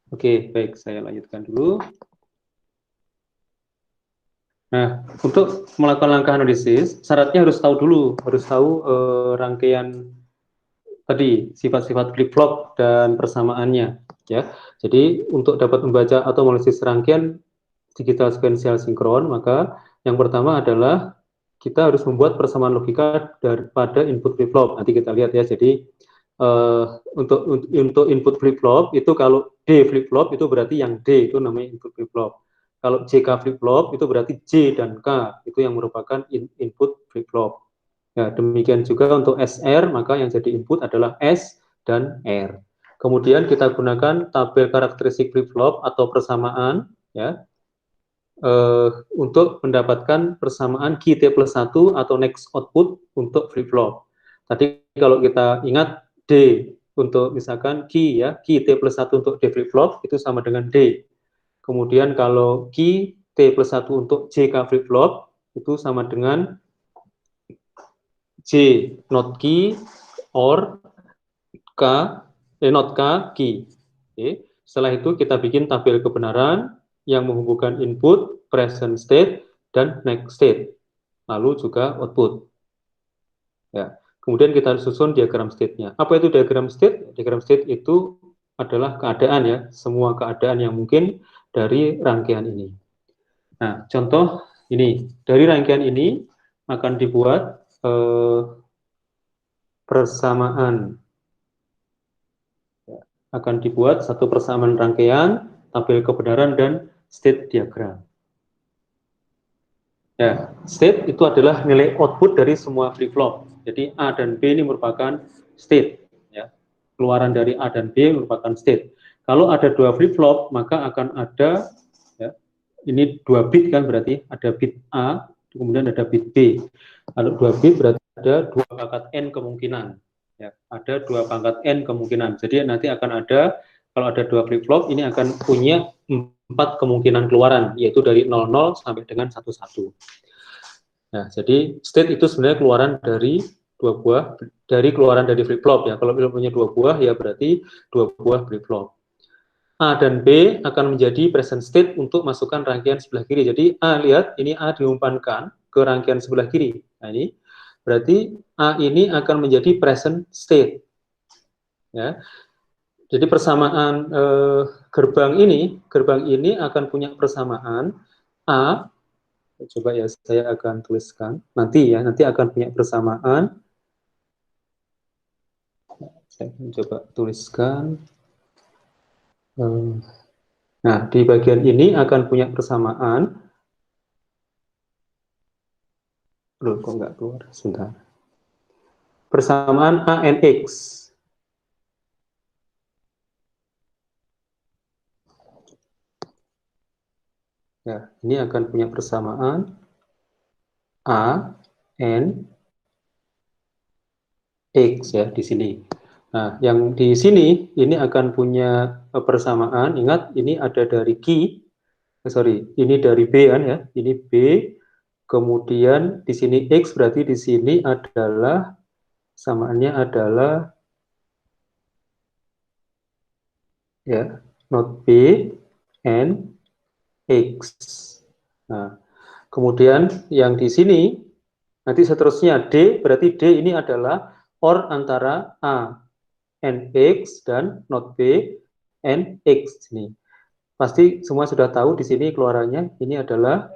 Oke, baik, saya lanjutkan dulu. Nah, untuk melakukan langkah analisis, syaratnya harus tahu dulu, harus tahu rangkaian tadi sifat-sifat flip-flop dan persamaannya, ya. Jadi untuk dapat membaca atau analisis rangkaian digital sequential sinkron, maka yang pertama adalah kita harus membuat persamaan logika daripada input flip-flop. Nanti kita lihat ya. Jadi untuk input flip-flop itu kalau D flip-flop itu berarti yang D itu namanya input flip-flop. Kalau JK flip-flop itu berarti J dan K itu yang merupakan input flip-flop. Ya, demikian juga untuk SR, maka yang jadi input adalah S dan R. Kemudian kita gunakan tabel karakteristik flip-flop atau persamaan, ya, untuk mendapatkan persamaan key T plus 1 atau next output untuk flip-flop. Tadi kalau kita ingat D untuk misalkan key ya, key T plus 1 untuk D flip-flop itu sama dengan D. Kemudian kalau key T plus 1 untuk JK flip-flop itu sama dengan J not key or K not K key. Oke. Setelah itu kita bikin tabel kebenaran yang menghubungkan input, present state, dan next state. Lalu juga output. Ya. Kemudian kita susun diagram state-nya. Apa itu diagram state? Diagram state itu adalah keadaan ya, semua keadaan yang mungkin dari rangkaian ini. Nah, contoh ini, dari rangkaian ini akan dibuat persamaan. Akan dibuat satu persamaan rangkaian, tabel kebenaran, dan state diagram. Ya, state itu adalah nilai output dari semua flip-flop. Jadi A dan B ini merupakan state. Ya. Keluaran dari A dan B merupakan state. Kalau ada dua flip-flop, maka akan ada, ya, ini 2 bit kan berarti, ada bit A, kemudian ada bit B. Kalau 2 bit berarti ada 2 pangkat N kemungkinan. Ya, ada 2 pangkat N kemungkinan. Jadi nanti akan ada, kalau ada 2 flip-flop, ini akan punya 4 kemungkinan keluaran, yaitu dari 00 sampai dengan 11. Nah, jadi state itu sebenarnya keluaran dari keluaran dari flip-flop ya. Kalau punya 2 buah, ya berarti 2 buah flip-flop. A dan B akan menjadi present state untuk masukkan rangkaian sebelah kiri. Jadi A, lihat, ini A diumpankan ke rangkaian sebelah kiri. Nah, ini berarti A ini akan menjadi present state. Ya. Jadi persamaan gerbang ini akan punya persamaan A, coba ya saya akan tuliskan, nanti akan punya persamaan, saya akan coba tuliskan, nah di bagian ini akan punya persamaan, loh kok nggak keluar, sebentar, persamaan A and X. Ya, ini akan punya persamaan A and X ya di sini. Nah, yang di sini ini akan punya persamaan. Ingat, ini ada dari ini dari B kan ya. Ini B. Kemudian di sini X, berarti di sini adalah samaannya adalah ya not B and X. Nah, kemudian yang di sini nanti seterusnya D, berarti D ini adalah OR antara A and X dan not B and X. Ini pasti semua sudah tahu di sini keluarannya ini adalah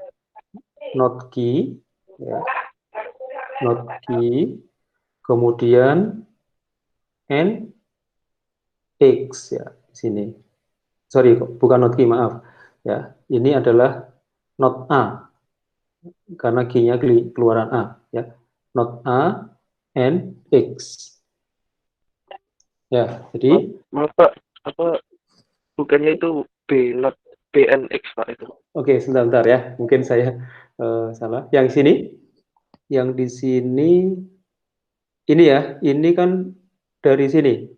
not key, ya. Not key, kemudian and X ya di sini. Sorry, bukan not key, maaf. Ya, ini adalah not A karena key-nya keluaran A ya. Not A and X. Ya, jadi maaf Pak, apa bukannya itu B not B and X Pak itu? Oke, sebentar ya. Mungkin saya salah. Yang sini, yang di sini ini ya, ini kan dari sini.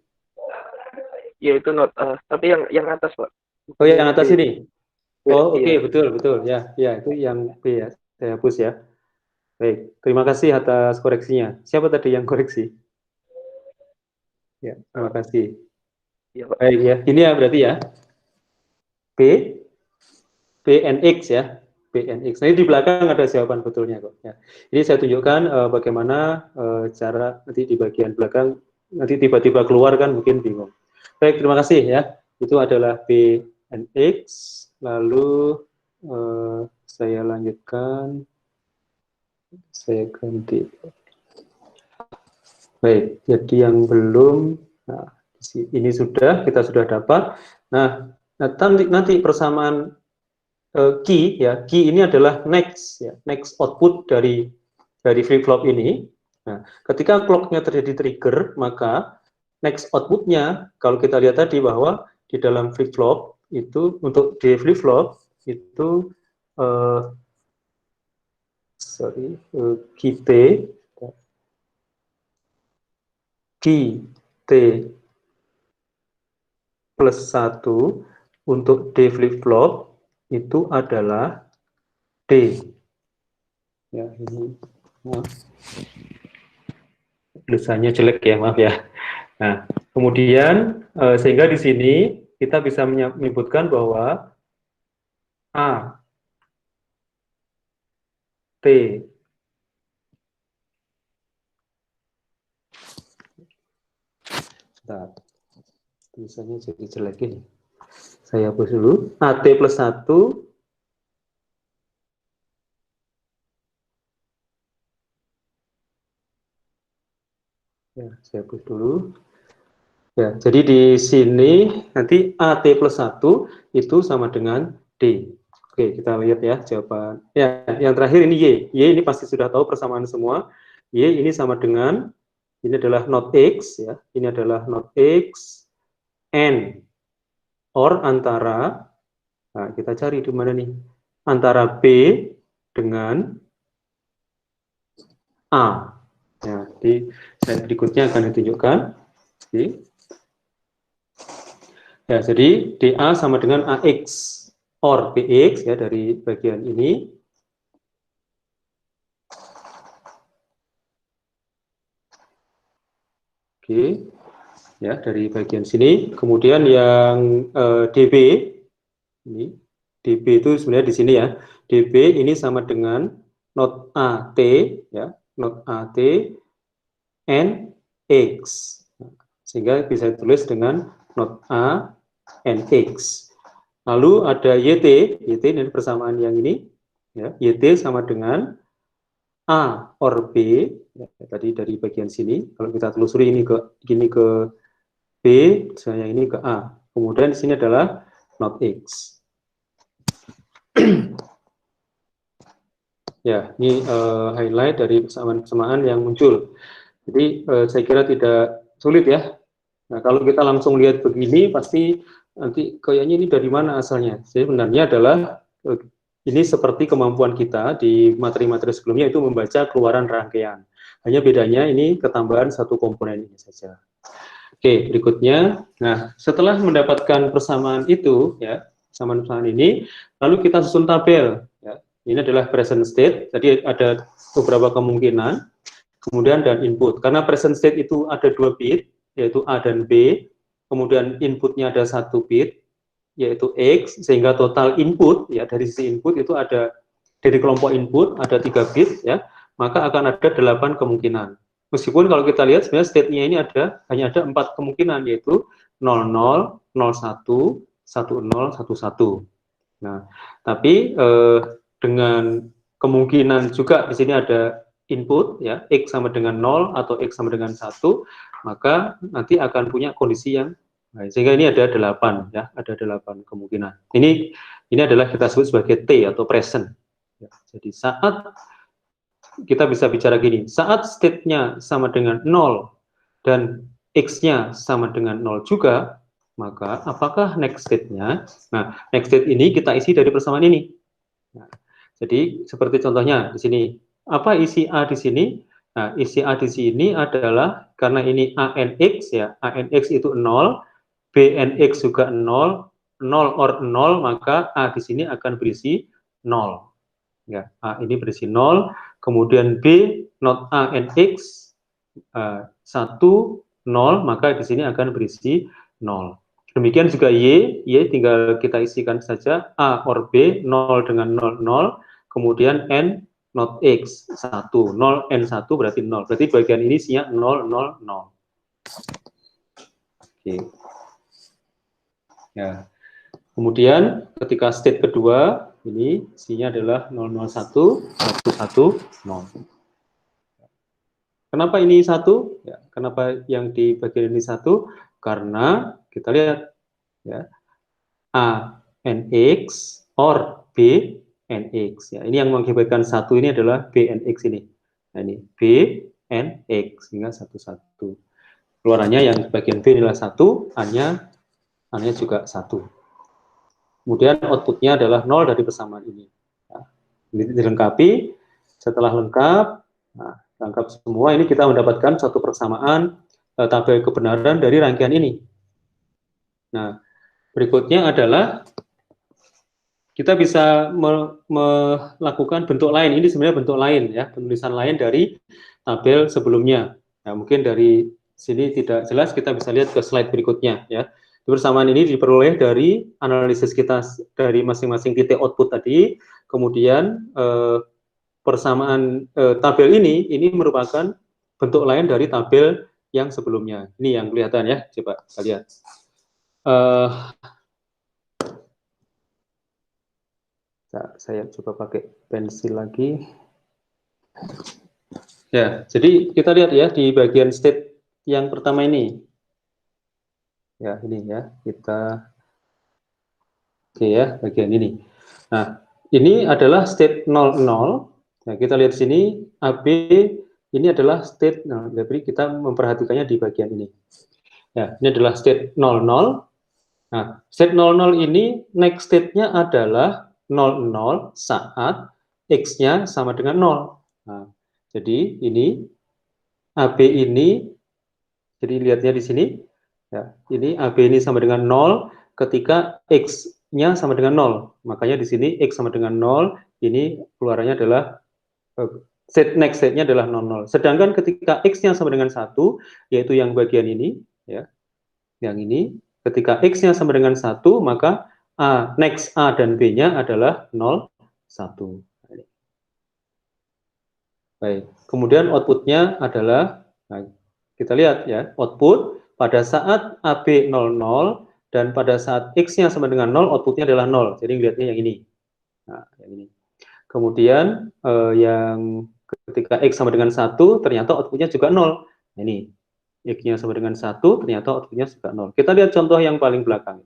Ya itu not A, tapi yang atas Pak. Oh, yang atas B. ini. Oh, oke, Iya. betul ya. Ya, itu yang B ya. Saya hapus ya. Baik, terima kasih atas koreksinya. Siapa tadi yang koreksi? Ya, terima kasih. Iya, Pak. Baik ya, ini ya berarti ya B, BNX ya, BNX. Nah, ini di belakang ada jawaban betulnya kok. Ya. Ini saya tunjukkan bagaimana cara nanti di bagian belakang nanti tiba-tiba keluar kan mungkin bingung. Baik, terima kasih ya. Itu adalah BNX. Lalu saya lanjutkan, saya ganti. Baik, jadi yang belum, nah, ini sudah, kita sudah dapat. Nah, nanti persamaan key ya, key ini adalah next ya, next output dari flip flop ini. Nah, ketika clocknya terjadi trigger, maka next outputnya kalau kita lihat tadi bahwa di dalam flip flop itu untuk di flip flop itu key T plus 1 untuk D flip flop itu adalah D. Ya, ini tulisannya jelek ya, maaf ya. Nah, kemudian sehingga di sini kita bisa menyebutkan bahwa A, T, nah, tulisannya jadi jelek ini. Saya hapus dulu. AT plus 1 ya, saya hapus dulu. Ya, jadi di sini nanti AT plus 1 itu sama dengan D. Oke, kita lihat ya jawaban. Ya, yang terakhir ini Y. Y ini pasti sudah tahu persamaan semua. Y ini sama dengan, ini adalah not X, ya. Ini adalah not X, N, or antara, nah kita cari di mana nih? Antara B dengan A. Ya, di slide berikutnya akan ditunjukkan. Oke. Ya, jadi DA sama dengan AX or BX ya dari bagian ini. Oke. Ya, dari bagian sini. Kemudian yang DB ini DB itu sebenarnya di sini ya. DB ini sama dengan not AT ya, not AT and X. Sehingga bisa ditulis dengan not A and X. Lalu ada YT, YT ini persamaan yang ini, ya, YT sama dengan A or B, ya, tadi dari bagian sini, kalau kita telusuri ini ke B, misalnya ini ke A. Kemudian di sini adalah not X. Ya, ini highlight dari persamaan-persamaan yang muncul. Jadi saya kira tidak sulit ya. Nah, kalau kita langsung lihat begini, pasti nanti kayaknya ini dari mana asalnya. Sebenarnya adalah ini seperti kemampuan kita di materi-materi sebelumnya itu membaca keluaran rangkaian. Hanya bedanya ini ketambahan satu komponen ini saja. Oke, berikutnya. Nah, setelah mendapatkan persamaan itu, ya, persamaan-persamaan ini, lalu kita susun tabel. Ya. Ini adalah present state. Jadi ada beberapa kemungkinan. Kemudian dan input. Karena present state itu ada 2 bit, yaitu A dan B, kemudian inputnya ada 1 bit, yaitu X, sehingga total input, ya dari sisi input itu ada, dari kelompok input ada 3 bit, ya, maka akan ada 8 kemungkinan. Meskipun kalau kita lihat sebenarnya state-nya ini hanya ada 4 kemungkinan, yaitu 00, 01, 10, 11. Nah, tapi dengan kemungkinan juga di sini ada input ya X sama dengan 0 atau X sama dengan 1, maka nanti akan punya kondisi yang baik. Sehingga ini ada 8 ya, ada 8 kemungkinan. Ini adalah kita sebut sebagai T atau present. Ya, jadi saat kita bisa bicara gini, saat state-nya sama dengan 0 dan X-nya sama dengan 0 juga, maka apakah next state-nya? Nah, next state ini kita isi dari persamaan ini. Nah, jadi seperti contohnya di sini, apa isi A di sini? Nah, isi A di sini adalah karena ini ANX ya, ANX itu 0, BNX juga 0, 0 or 0, maka A di sini akan berisi 0. Ya, A ini berisi 0, kemudian B not A and X 1, 0, maka di sini akan berisi 0. Demikian juga Y tinggal kita isikan saja A or B 0 dengan 0, 0, kemudian N not X 1, 0, N1 berarti 0. Berarti bagian ini isinya 0, 0, 0. Oke. Ya. Kemudian ketika state kedua, ini isinya adalah 001, 11, 0. Kenapa ini 1? Ya, kenapa yang di bagian ini 1? Karena kita lihat ya, A NX or B NX. Ya, ini yang mengakibatkan 1 ini adalah B NX ini. Nah, ini B NX sehingga 11. Keluarannya yang bagian B adalah 1, A-nya juga 1. Kemudian outputnya adalah 0 dari persamaan ini. Ya, ini dilengkapi. Setelah lengkap, nah, lengkap semua, ini kita mendapatkan suatu persamaan tabel kebenaran dari rangkaian ini. Nah, berikutnya adalah kita bisa melakukan bentuk lain. Ini sebenarnya bentuk lain ya, penulisan lain dari tabel sebelumnya. Nah, mungkin dari sini tidak jelas, kita bisa lihat ke slide berikutnya ya. Persamaan ini diperoleh dari analisis kita dari masing-masing titik output tadi, kemudian persamaan tabel ini merupakan bentuk lain dari tabel yang sebelumnya. Ini yang kelihatan ya, coba kita lihat. Saya coba pakai pensil lagi. Ya, jadi kita lihat ya di bagian state yang pertama ini. Ya, ini ya, kita oke ya, bagian ini. Nah, ini adalah state 00. Nah, kita lihat sini AB ini adalah state, nah, jadi kita memperhatikannya di bagian ini. Ya, ini adalah state 00. Nah, state 00 ini next state-nya adalah 00 saat X-nya sama dengan 0. Nah, jadi ini AB ini, jadi lihatnya di sini, ya, ini AB ini sama dengan 0 ketika X-nya sama dengan 0. Makanya di sini X sama dengan 0, ini keluarannya adalah next state-nya adalah 00. Sedangkan ketika X-nya sama dengan 1, yaitu yang bagian ini, ya, yang ini, ketika X-nya sama dengan 1, maka next A dan B-nya adalah 0, 1. Baik, kemudian output-nya adalah, nah, kita lihat ya, output pada saat AB 00 dan pada saat X-nya sama dengan 0, output-nya adalah 0. Jadi lihatnya yang ini. Nah, yang ini. Kemudian yang ketika X sama dengan 1, ternyata output-nya juga 0. Nah, ini. X-nya sama dengan 1, ternyata output-nya juga 0. Kita lihat contoh yang paling belakang,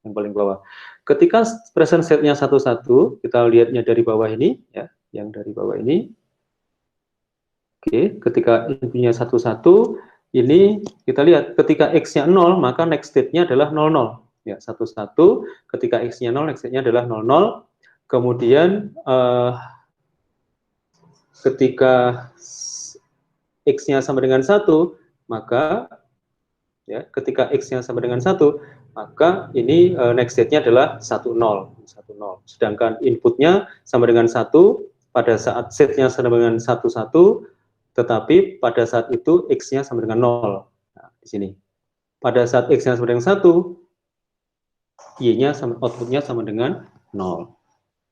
yang paling bawah. Ketika present state-nya 1,1, kita lihatnya dari bawah ini, ya, yang dari bawah ini. Oke, ketika inputnya 1,1, ini kita lihat ketika X-nya 0, maka next state-nya adalah 00. Ya, 1,1, ketika X-nya 0, next state-nya adalah 00. Kemudian ketika X-nya sama dengan 1, maka ya, ketika X-nya sama dengan 1, maka ini next state-nya adalah 10. Sedangkan inputnya sama dengan 1, pada saat set-nya sama dengan 11, tetapi pada saat itu X-nya sama dengan 0. Nah, di sini. Pada saat X-nya sama dengan 1, Y-nya outputnya sama dengan 0.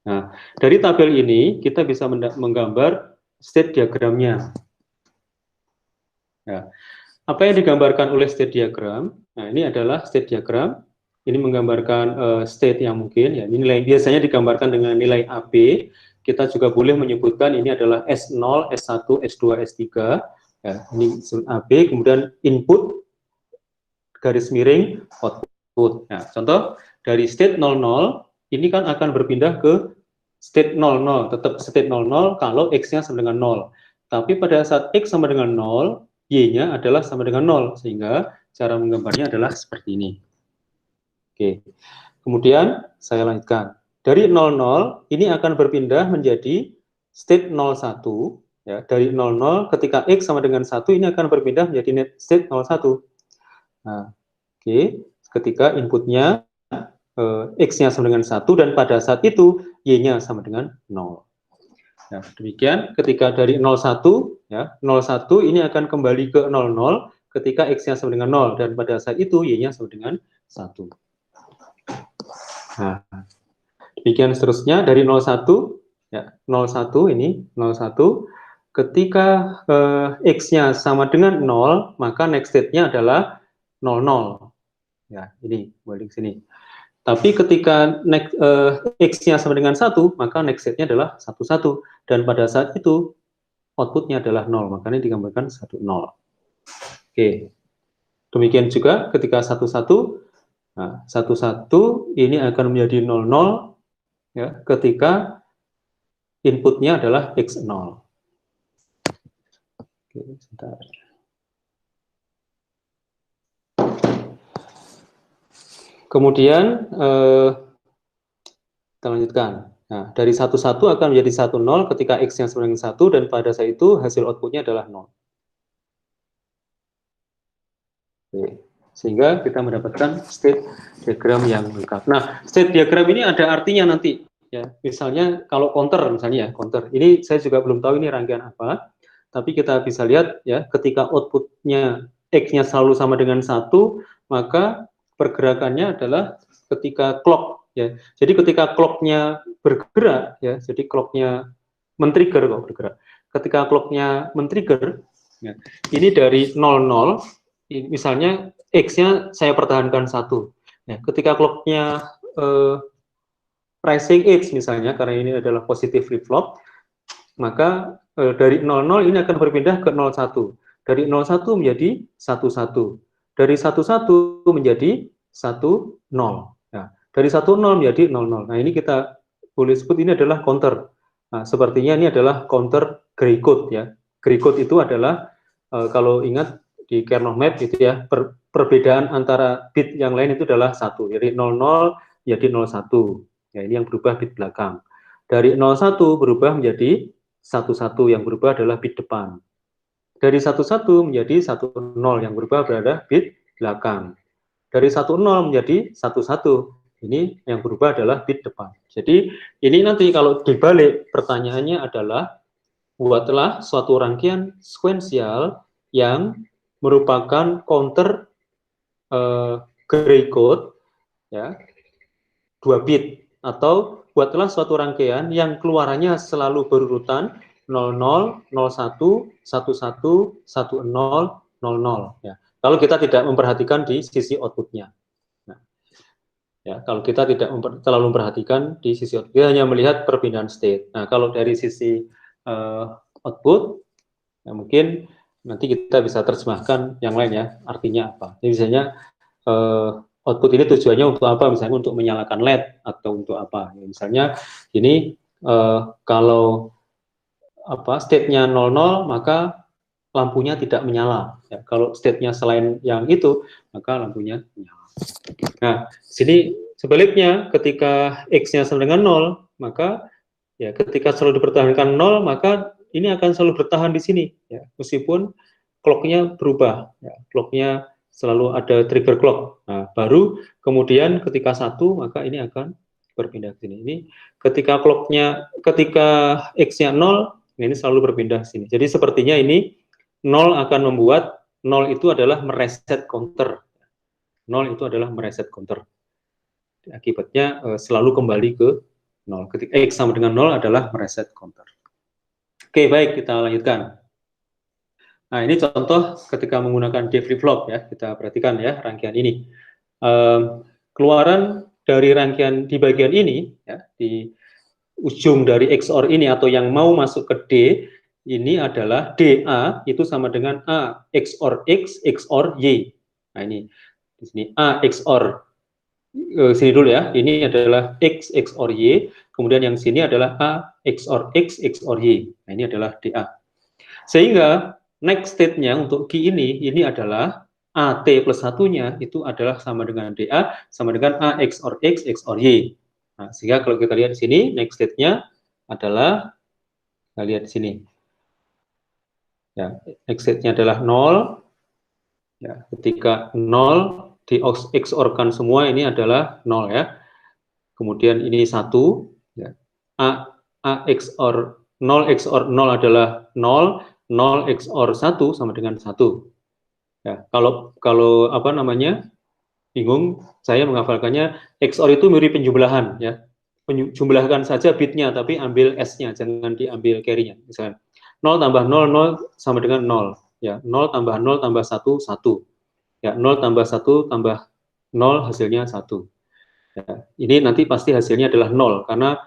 Nah, dari tabel ini kita bisa menggambar state diagramnya. Ya. Apa yang digambarkan oleh state diagram? Nah, ini adalah state diagram. Ini menggambarkan state yang mungkin. Ya, ini nilai biasanya digambarkan dengan nilai AB. Kita juga boleh menyebutkan ini adalah S0, S1, S2, S3. Ya, ini AB, kemudian input, garis miring, output. Nah, contoh, dari state 00, ini kan akan berpindah ke state 00, tetap state 00 kalau X-nya sama dengan 0. Tapi pada saat X sama dengan 0, Y-nya adalah sama dengan 0, sehingga cara menggambarnya adalah seperti ini. Oke, kemudian saya lanjutkan. Dari 00, ini akan berpindah menjadi state 01. Ya, dari 00, ketika X sama dengan 1, ini akan berpindah menjadi state 01. Nah, oke, ketika inputnya X-nya sama dengan 1, dan pada saat itu Y-nya sama dengan 0. Nah, demikian ketika dari 01, ya, 01 ini akan kembali ke 00 ketika X-nya sama dengan 0, dan pada saat itu Y-nya sama dengan 1. Nah, demikian seterusnya dari 01, ya, 01 ini, 01, ketika X-nya sama dengan 0, maka next state-nya adalah 00. Ya, ini balik sini. Tapi ketika X-nya sama dengan 1, maka next state-nya adalah 11. Dan pada saat itu, output-nya adalah 0, makanya digambarkan 10. Oke. Demikian juga ketika 11, nah, 11 ini akan menjadi 00, ya, ketika inputnya adalah X0. Oke, sebentar. Kemudian kita lanjutkan. Nah, dari 11 akan menjadi 10 ketika X-nya sama dengan 1, dan pada saat itu hasil outputnya adalah 0. Oke. Sehingga kita mendapatkan state diagram yang lengkap. Nah, state diagram ini ada artinya nanti. Ya, misalnya kalau counter, misalnya ya, counter. Ini saya juga belum tahu ini rangkaian apa, tapi kita bisa lihat ya, ketika outputnya X-nya selalu sama dengan 1, maka pergerakannya adalah ketika clock. Ya, jadi ketika clocknya bergerak, ya, jadi clocknya men-trigger kok bergerak. Ketika clocknya men-trigger, ya, ini dari 00, misalnya X-nya saya pertahankan 1. Ya, ketika clocknya rising X misalnya, karena ini adalah positif flip-flop, maka dari 00 ini akan berpindah ke 01. Dari 01 menjadi 11. Dari 11 menjadi 10. Nah, dari 10 menjadi 00. Nah, ini kita boleh sebut ini adalah counter. Nah, sepertinya ini adalah counter gray code ya. Gray code itu adalah kalau ingat di kernel map gitu ya, perbedaan antara bit yang lain itu adalah 1. Jadi 00 menjadi 01. Ya, ini yang berubah bit belakang. Dari 01 berubah menjadi 11, yang berubah adalah bit depan. Dari 11 menjadi 10, yang berubah adalah bit belakang. Dari 10 menjadi 11, ini yang berubah adalah bit depan. Jadi ini nanti kalau dibalik pertanyaannya adalah buatlah suatu rangkaian sekuensial yang merupakan counter gray code ya 2 bit, atau buatlah suatu rangkaian yang keluarannya selalu berurutan 00, 01, 11, 10, 00 ya. Kalau kita tidak memperhatikan di sisi outputnya. Nah, ya, kalau kita tidak terlalu memperhatikan di sisi output, kita hanya melihat perpindahan state. Nah, kalau dari sisi output, ya mungkin nanti kita bisa terjemahkan yang lain ya, artinya apa. Jadi misalnya output ini tujuannya untuk apa, misalnya untuk menyalakan LED atau untuk apa. Ya, misalnya ini kalau apa state-nya 00, maka lampunya tidak menyala. Ya, kalau state-nya selain yang itu, maka lampunya menyala. Nah, sini sebaliknya ketika X-nya sama dengan 0, maka ya ketika selalu dipertahankan 0, maka ini akan selalu bertahan di sini ya, meskipun clock-nya berubah ya, clock-nya selalu ada trigger clock. Nah, baru kemudian ketika 1, maka ini akan berpindah ke sini. Ini ketika clock-nya, ketika X-nya 0, ini selalu berpindah ke sini. Jadi sepertinya ini 0 akan membuat 0 itu adalah mereset counter. 0 itu adalah mereset counter. Akibatnya selalu kembali ke 0. Ketika X sama dengan 0 adalah mereset counter. Oke, baik, kita lanjutkan. Nah, ini contoh ketika menggunakan D flip-flop ya, kita perhatikan ya rangkaian ini. Keluaran dari rangkaian di bagian ini, ya, di ujung dari XOR ini atau yang mau masuk ke D, ini adalah DA itu sama dengan A XOR X XOR Y. Nah, ini di sini A XOR sini dulu ya, ini adalah X XOR Y, kemudian yang sini adalah A XOR X XOR Y. Nah, ini adalah DA. Sehingga next state-nya untuk key ini adalah AT plus satunya itu adalah sama dengan DA, sama dengan A XOR X XOR Y. Nah, sehingga kalau kita lihat di sini, next state-nya adalah, kita lihat di sini. Ya, next state-nya adalah 0. Ya, ketika 0 di XOR-kan semua ini adalah 0 ya. Kemudian ini 1 ya. A XOR 0 XOR 0 adalah 0, 0 XOR 1 sama dengan 1. Ya, kalau apa namanya? bingung, saya menghafalkannya XOR itu mirip penjumlahan ya. Jumlahkan saja bitnya tapi ambil S-nya, jangan diambil carry-nya. Misalnya 0 tambah 0, 0 sama dengan 0. Ya, 0 tambah 0 tambah 1, 1. Ya, 0 tambah 1 tambah 0 hasilnya 1. Ya, ini nanti pasti hasilnya adalah 0 karena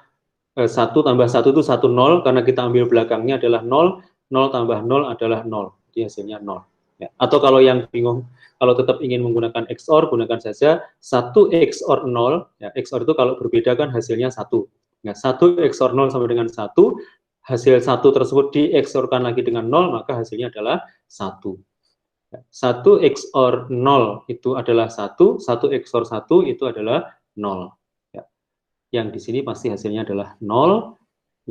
1 tambah 1 itu 1, 0, karena kita ambil belakangnya adalah 0, 0 tambah 0 adalah 0. Jadi hasilnya 0. Ya. Atau kalau yang bingung, kalau tetap ingin menggunakan XOR, gunakan saja 1 XOR 0. Ya, XOR itu kalau berbeda kan hasilnya 1. Ya, 1 XOR 0 sama dengan 1, hasil 1 tersebut di XOR-kan lagi dengan 0, maka hasilnya adalah 1. 1 XOR 0 itu adalah 1, 1 XOR 1 itu adalah 0. Ya. Yang di sini pasti hasilnya adalah 0,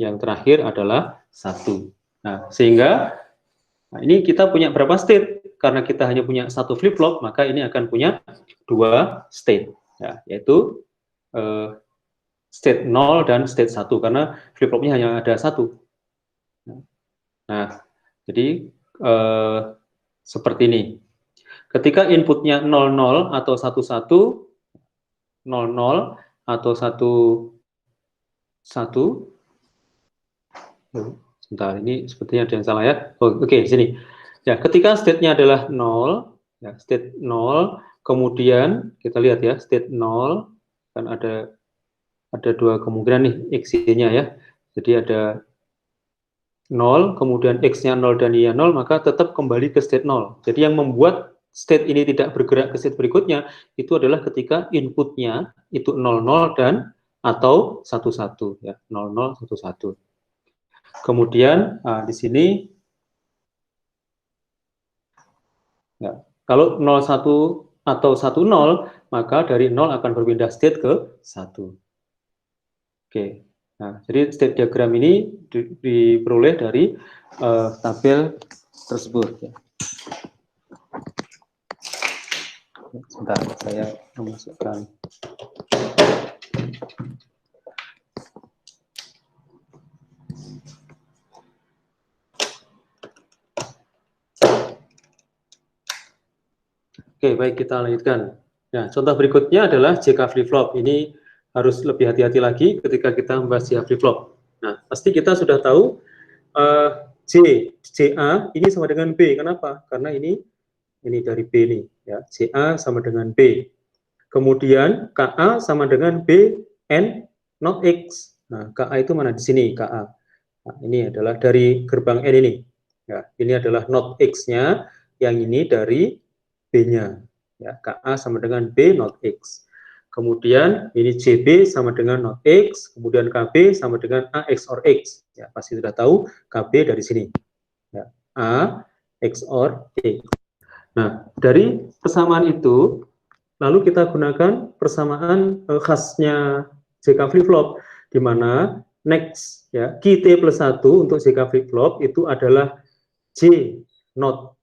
yang terakhir adalah 1. Nah, sehingga ini kita punya berapa state? Karena kita hanya punya satu flip-flop, maka ini akan punya 2 state, ya, yaitu state 0 dan state 1, karena flip-flopnya hanya ada 1. Nah, jadi seperti ini. Ketika inputnya 00 atau 11, 00 atau 11, sebentar, ini sepertinya ada yang salah ya. Oke, sini. Ya, ketika state-nya adalah 0, ya, state 0, kemudian kita lihat ya, state 0, kan ada dua kemungkinan nih X-nya ya. Jadi ada 0, kemudian X-nya 0 dan Y-nya 0, maka tetap kembali ke state 0. Jadi yang membuat state ini tidak bergerak ke state berikutnya, itu adalah ketika inputnya itu 00 dan atau 11, ya, 00, 11. Kemudian di sini ya, kalau 01 atau 10, maka dari 0 akan berpindah state ke 1. Oke. Nah, jadi state diagram ini diperoleh dari tabel tersebut. Ya. Sebentar, saya memasukkan. Oke, baik, kita lanjutkan. Nah, contoh berikutnya adalah JK flip-flop. Ini harus lebih hati-hati lagi ketika kita membahas JK flip-flop. Nah, pasti kita sudah tahu JA ini sama dengan B. Kenapa? Karena ini dari B nih. Ya, JA sama dengan B. Kemudian KA sama dengan B, N, not X. Nah, KA itu mana? Di sini, KA. Nah, ini adalah dari gerbang N ini. Ya, ini adalah not X-nya, yang ini dari B-nya. Ya, KA sama dengan B not X. Kemudian ini JB sama dengan not X, kemudian KB sama dengan A XOR X. Ya, pasti sudah tahu KB dari sini. Ya, A XOR X. Nah, dari persamaan itu, lalu kita gunakan persamaan khasnya JK flip-flop, di mana next, ya, key T plus 1 untuk JK flip-flop itu adalah J not,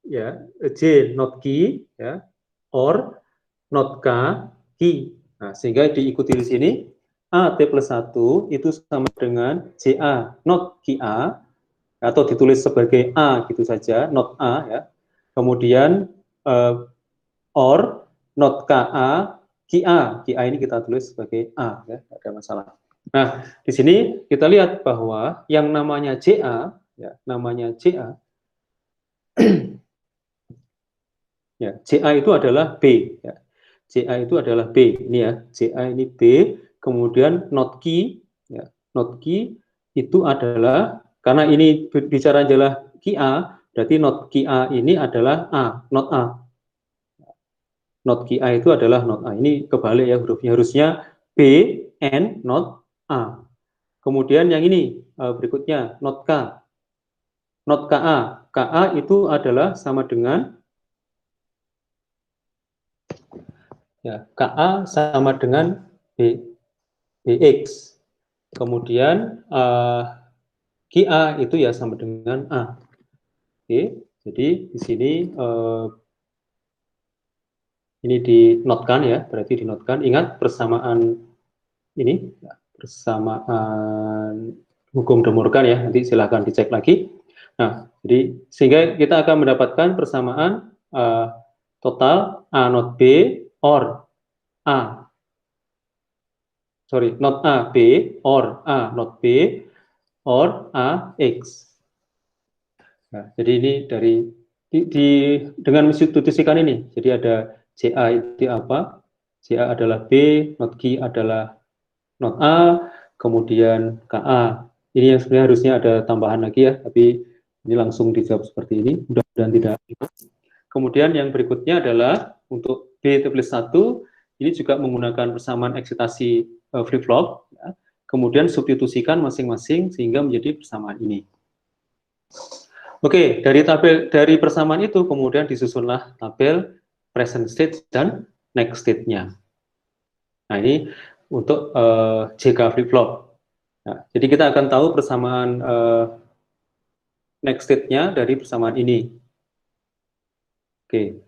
ya, J not key, ya, or not K key. Nah, sehingga diikuti di sini A T plus 1 itu sama dengan JA not key A, atau ditulis sebagai A gitu saja, not A, ya. Kemudian or not KA KA ini kita tulis sebagai A, ya, tidak ada masalah. Nah, di sini kita lihat bahwa yang namanya JA, ya, namanya JA, ya, JA itu adalah B, ya. JA itu adalah B, ini ya, JA ini B, kemudian not key, ya, not key itu adalah, karena ini bicara adalah KA, berarti not KA ini adalah A, not A. Not KA itu adalah not A. Ini kebalik ya hurufnya, harusnya B, N, not A. Kemudian yang ini berikutnya, not K. Not KA. KA itu adalah sama dengan, ya, KA sama dengan BX. Kemudian KA itu ya sama dengan A. Oke, jadi di sini ini dinotkan ya, berarti dinotkan. Ingat persamaan ini, persamaan hukum de Morgan ya, nanti silahkan dicek lagi. Nah, jadi sehingga kita akan mendapatkan persamaan total A not B or A, sorry, not A, B or A not B or A, X. Nah, jadi ini dari dengan menstitusikan ini, jadi ada CA itu apa? CA adalah B, not Q adalah not A, kemudian KA. Ini yang sebenarnya harusnya ada tambahan lagi ya, tapi ini langsung dijawab seperti ini, mudah-mudahan tidak. Kemudian yang berikutnya adalah untuk B plus 1, ini juga menggunakan persamaan eksitasi flip-flop, ya. Kemudian substitusikan masing-masing sehingga menjadi persamaan ini. Oke, dari persamaan itu kemudian disusunlah tabel present state dan next state-nya. Nah, ini untuk JK flip-flop. Nah, jadi kita akan tahu persamaan next state-nya dari persamaan ini. Oke.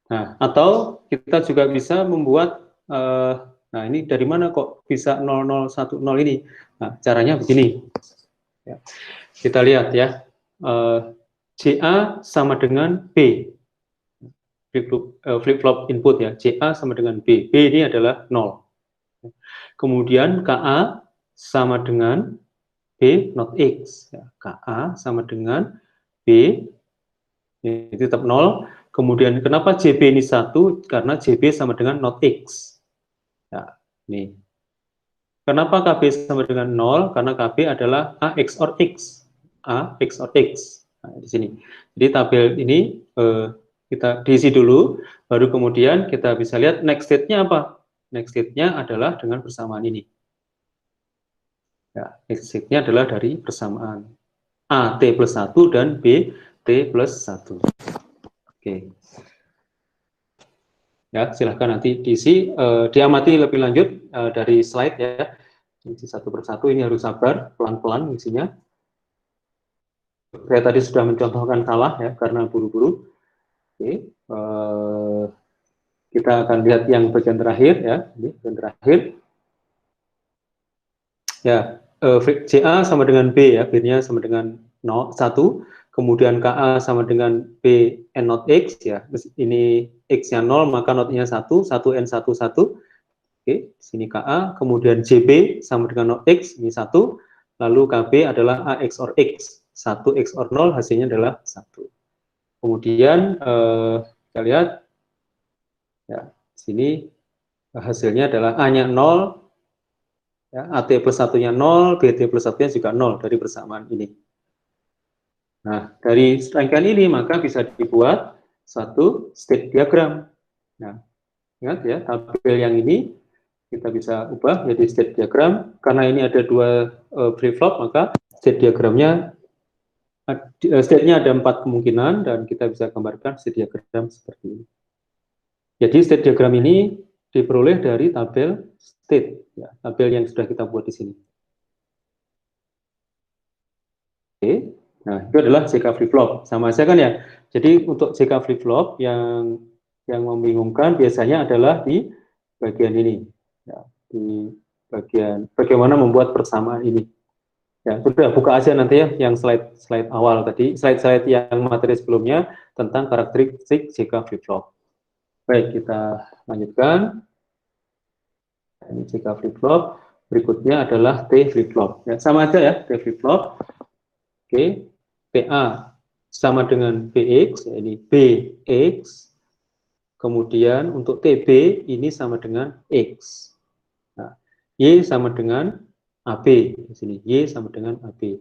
Nah, atau kita juga bisa membuat, nah ini dari mana kok bisa 0010 ini? Nah, caranya begini. Ya. Kita lihat ya. CA sama dengan B, flip-flop input ya, CA sama dengan B, B ini adalah 0. Kemudian KA sama dengan B not X, ya. KA sama dengan B, ini tetap 0. Kemudian kenapa JB ini 1? Karena JB sama dengan not X. Ya, ini. Kenapa KB sama dengan 0? Karena KB adalah A XOR X. A XOR X. Nah, di sini. Jadi tabel ini kita diisi dulu, baru kemudian kita bisa lihat next state-nya apa. Next state-nya adalah dengan persamaan ini. Ya, next state-nya adalah dari persamaan A T plus 1 dan B T plus 1. Oke. Ya, silahkan nanti diisi, diamati lebih lanjut dari slide ya. Isi satu persatu, ini harus sabar, pelan-pelan isinya. Saya tadi sudah mencontohkan salah ya, karena buru-buru. Oke, kita akan lihat yang bagian terakhir ya, ini bagian terakhir. Ya, CA sama dengan B ya, B-nya sama dengan 1, kemudian KA sama dengan B N not X ya, ini X-nya 0, maka not-nya 1, 1N 1, 1. Oke, sini KA, kemudian JB sama dengan not X, ini 1, lalu KB adalah A XOR X. 1 XOR 0 hasilnya adalah 1. Kemudian kita lihat ya, sini hasilnya adalah A-nya 0, ya, AT plus 1-nya 0, BT plus 1-nya juga 0 dari persamaan ini. Nah, dari rangkaian ini maka bisa dibuat satu state diagram. Nah, ingat ya, tabel yang ini kita bisa ubah jadi state diagram. Karena ini ada dua flip-flop, maka state diagramnya state-nya ada 4 kemungkinan dan kita bisa gambarkan state diagram seperti ini. Jadi state diagram ini diperoleh dari tabel state, ya, tabel yang sudah kita buat di sini. Oke, nah itu adalah JK flip-flop, sama saja kan ya. Jadi untuk JK flip-flop yang membingungkan biasanya adalah di bagian ini, ya, di bagian bagaimana membuat persamaan ini. Ya, sudah buka aja nanti ya yang slide awal tadi, slide yang materi sebelumnya tentang karakteristik JK flip-flop. Baik, kita lanjutkan. Ini JK flip-flop. Berikutnya adalah T flip-flop. Ya, sama aja ya, T flip-flop. Oke, PA sama dengan BX, ya ini BX. Kemudian untuk TB ini sama dengan X. Nah, Y sama dengan AB, di sini Y sama dengan AB.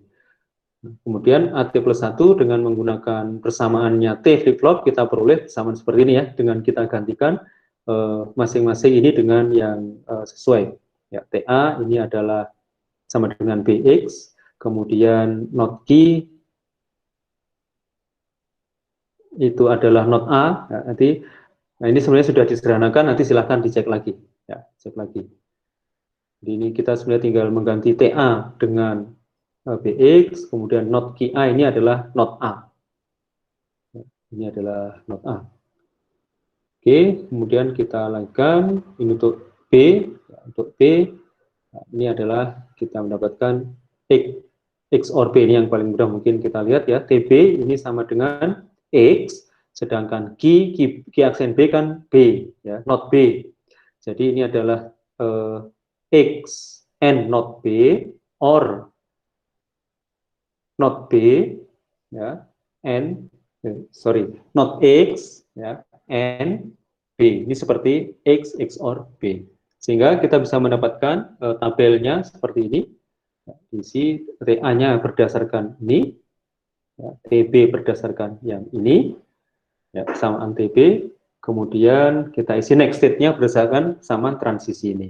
Kemudian AT plus 1 dengan menggunakan persamaannya T flip-flop kita peroleh persamaan seperti ini ya, dengan kita gantikan masing-masing ini dengan yang sesuai. Ya, TA ini adalah sama dengan BX, kemudian not Q itu adalah not A. Ya, nanti, nah ini sebenarnya sudah disederhanakan, nanti silahkan dicek lagi. Ya, cek lagi. Jadi ini kita sebenarnya tinggal mengganti TA dengan BX, kemudian not QA ini adalah not A. Ini adalah not A. Oke, kemudian kita lanjutkan, ini untuk B. Untuk B, nah ini adalah kita mendapatkan X OR B, ini yang paling mudah mungkin kita lihat ya. TB ini sama dengan X, sedangkan key aksen B kan B, ya, not B. Jadi ini adalah X and not B, or not B, ya, and not X, ya, and B. Ini seperti X, XOR B. Sehingga kita bisa mendapatkan tabelnya seperti ini. Isi TA-nya berdasarkan ini, ya, TB berdasarkan yang ini, ya, kesamaan TB, kemudian kita isi next state-nya berdasarkan kesamaan transisi ini.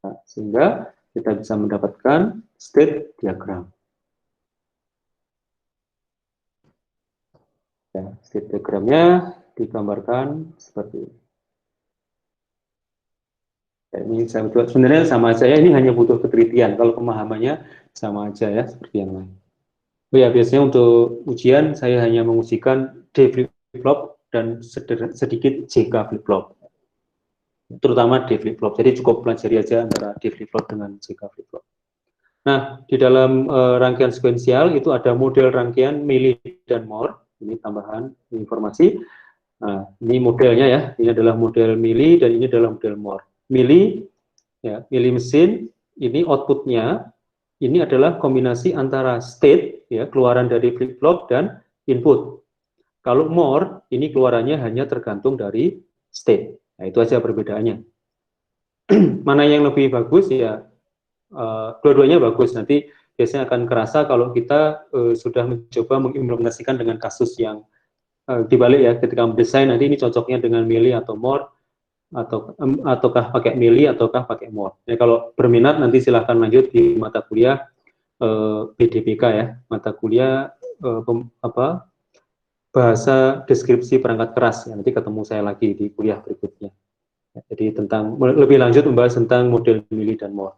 Nah, sehingga kita bisa mendapatkan state diagram. Ya, state diagramnya digambarkan seperti ini. Ya, ini sebenarnya sama aja ya, ini hanya butuh ketelitian. Kalau pemahamannya sama aja ya, seperti yang lain. Oh ya, biasanya untuk ujian saya hanya mengujikan D flip-flop dan sedikit JK flip-flop. Terutama D flip-flop. Jadi cukup pelajari aja antara D flip-flop dengan JK flip-flop. Nah, di dalam rangkaian sekuensial itu ada model rangkaian Mealy dan Moore. Ini tambahan informasi. Nah, ini modelnya ya. Ini adalah model Mealy dan ini adalah model Moore. Mealy, ya, Mealy mesin, ini outputnya, ini adalah kombinasi antara state, ya, keluaran dari flip-flop dan input. Kalau Moore, ini keluarannya hanya tergantung dari state. Nah, itu aja perbedaannya. Mana yang lebih bagus, ya, dua-duanya bagus. Nanti biasanya akan kerasa kalau kita sudah mencoba mengimplementasikan dengan kasus yang dibalik ya, ketika mendesain nanti ini cocoknya dengan Mealy atau Moore, ataukah pakai Mealy ataukah pakai Moore. Ya, kalau berminat nanti silahkan lanjut di mata kuliah BDPK ya, mata kuliah bahasa deskripsi perangkat keras. Ya, nanti ketemu saya lagi di kuliah berikutnya. Ya, jadi tentang lebih lanjut membahas tentang model Mealy dan Moore.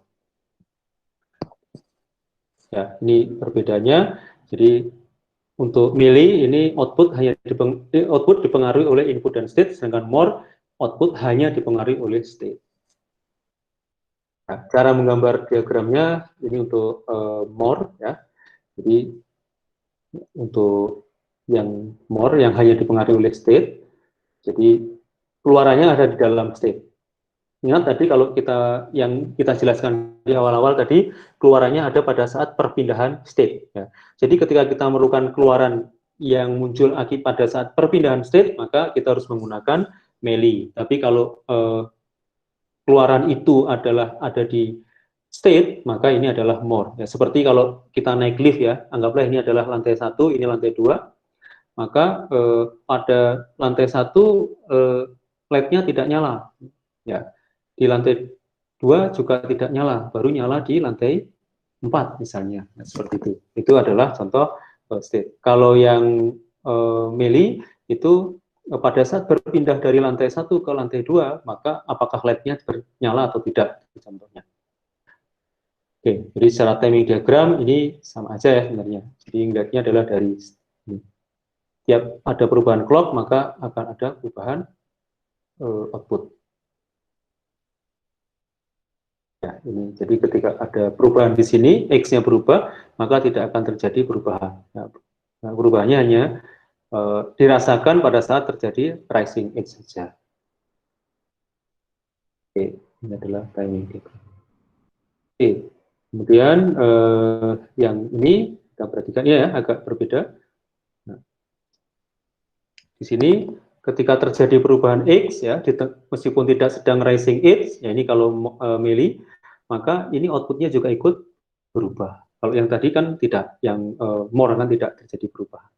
Ya, ini perbedaannya. Jadi untuk Mealy ini output dipengaruhi oleh input dan state, sedangkan Moore output hanya dipengaruhi oleh state. Nah, cara menggambar diagramnya ini untuk Moore ya. Jadi untuk yang Moore yang hanya dipengaruhi oleh state, jadi keluarannya ada di dalam state. Ingat tadi kalau yang kita jelaskan di awal-awal tadi, keluarannya ada pada saat perpindahan state. Ya. Jadi ketika kita memerlukan keluaran yang muncul akibat pada saat perpindahan state, maka kita harus menggunakan Mealy. Tapi kalau keluaran itu ada di state, maka ini adalah Moore. Ya, seperti kalau kita naik lift ya, anggaplah ini adalah lantai 1, ini lantai 2, maka pada lantai 1 LED-nya tidak nyala. Ya, di lantai 2 juga tidak nyala, baru nyala di lantai 4 misalnya. Nah, seperti itu. Itu adalah contoh state. Kalau yang Mealy itu pada saat berpindah dari lantai 1 ke lantai 2, maka apakah LED-nya nyala atau tidak, contohnya. Oke, jadi secara timing diagram ini sama aja ya sebenarnya. Jadi LED-nya adalah dari tiap ada perubahan clock, maka akan ada perubahan output. Ya, ini jadi ketika ada perubahan di sini, X-nya berubah, maka tidak akan terjadi perubahan. Nah, perubahannya hanya dirasakan pada saat terjadi rising X saja. Oke, ini adalah timing diagram. Oke, kemudian yang ini kita perhatikan ya agak berbeda. Nah, di sini ketika terjadi perubahan X ya, meskipun tidak sedang rising X, ya ini kalau Mealy, maka ini outputnya juga ikut berubah. Kalau yang tadi kan tidak, yang Moore kan tidak terjadi perubahan.